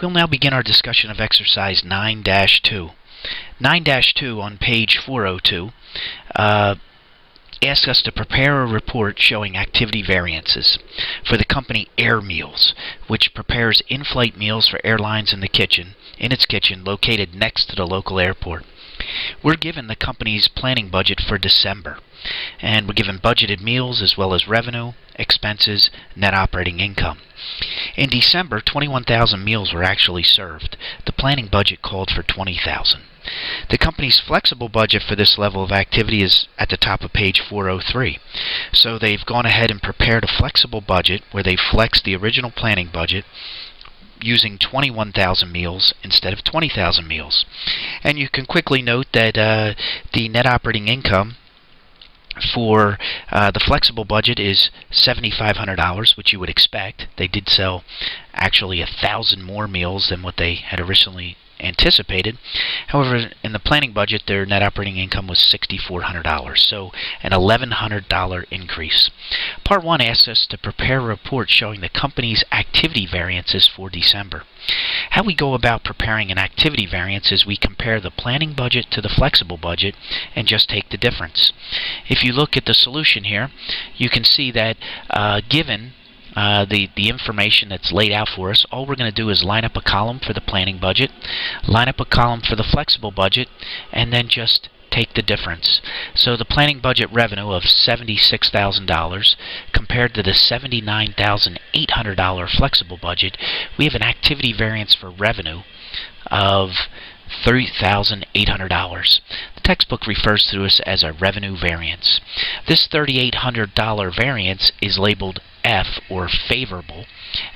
We'll now begin our discussion of exercise 9-2. 9-2 on page 402 asks us to prepare a report showing activity variances for the company Air Meals, which prepares in-flight meals for airlines in its kitchen located next to the local airport. We're given the company's planning budget for December, and we're given budgeted meals as well as revenue, expenses, net operating income. In December, 21,000 meals were actually served. The planning budget called for 20,000. The company's flexible budget for this level of activity is at the top of page 403. So they've gone ahead and prepared a flexible budget where they flexed the original planning budget using 21,000 meals instead of 20,000 meals. And you can quickly note that the net operating income for the flexible budget is $7,500, which you would expect. They did sell actually 1,000 more meals than what they had originally anticipated. However, in the planning budget, their net operating income was $6,400, so an $1,100 increase. Part 1 asks us to prepare a report showing the company's activity variances for December. How we go about preparing an activity variance is we compare the planning budget to the flexible budget and just take the difference. If you look at the solution here, you can see that given the information that's laid out for us, all we're going to do is line up a column for the planning budget, line up a column for the flexible budget, and then just take the difference. So the planning budget revenue of $76,000 compared to the $79,800 flexible budget, we have an activity variance for revenue of $30,800. The textbook refers to this as a revenue variance. This $3,800 variance is labeled F, or favorable,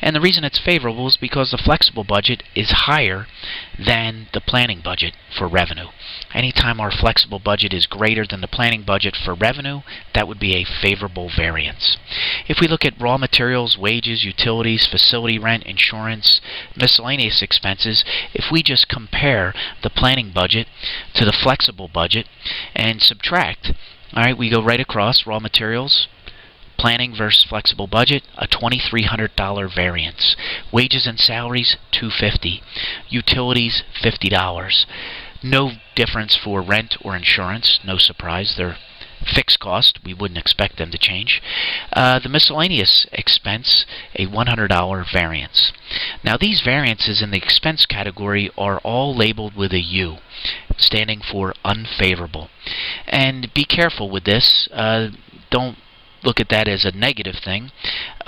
and the reason it's favorable is because the flexible budget is higher than the planning budget for revenue. Anytime our flexible budget is greater than the planning budget for revenue, that would be a favorable variance. If we look at raw materials, wages, utilities, facility rent, insurance, miscellaneous expenses, if we just compare the planning budget to the flexible budget and subtract, alright, we go right across raw materials, planning versus flexible budget, a $2,300 variance. Wages and salaries, $250. Utilities, $50. No difference for rent or insurance. No surprise. They're fixed cost. We wouldn't expect them to change. The miscellaneous expense, a $100 variance. Now these variances in the expense category are all labeled with a U, standing for unfavorable. And be careful with this. Don't look at that as a negative thing.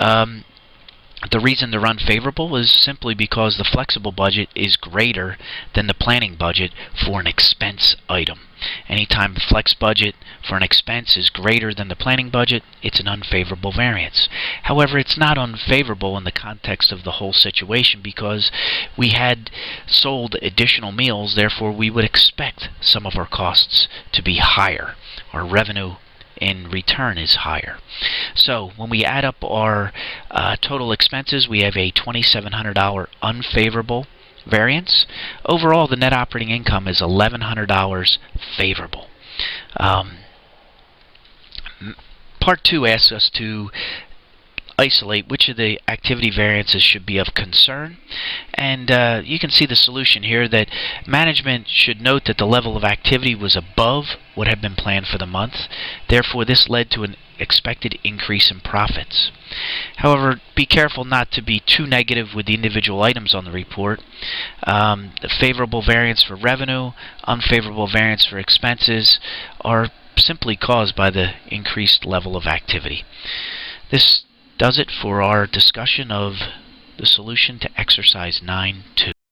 The reason they're unfavorable is simply because the flexible budget is greater than the planning budget for an expense item. Anytime the flex budget for an expense is greater than the planning budget, it's an unfavorable variance. However, it's not unfavorable in the context of the whole situation because we had sold additional meals, therefore we would expect some of our costs to be higher. Our revenue in return is higher. So when we add up our total expenses, we have a $2,700 unfavorable variance. Overall, the net operating income is $1,100 favorable. Part 2 asks us to isolate which of the activity variances should be of concern, and you can see the solution here that management should note that the level of activity was above what had been planned for the month. Therefore, this led to an expected increase in profits. However, be careful not to be too negative with the individual items on the report. The favorable variance for revenue, unfavorable variance for expenses are simply caused by the increased level of activity. This does it for our discussion of the solution to exercise 9-2.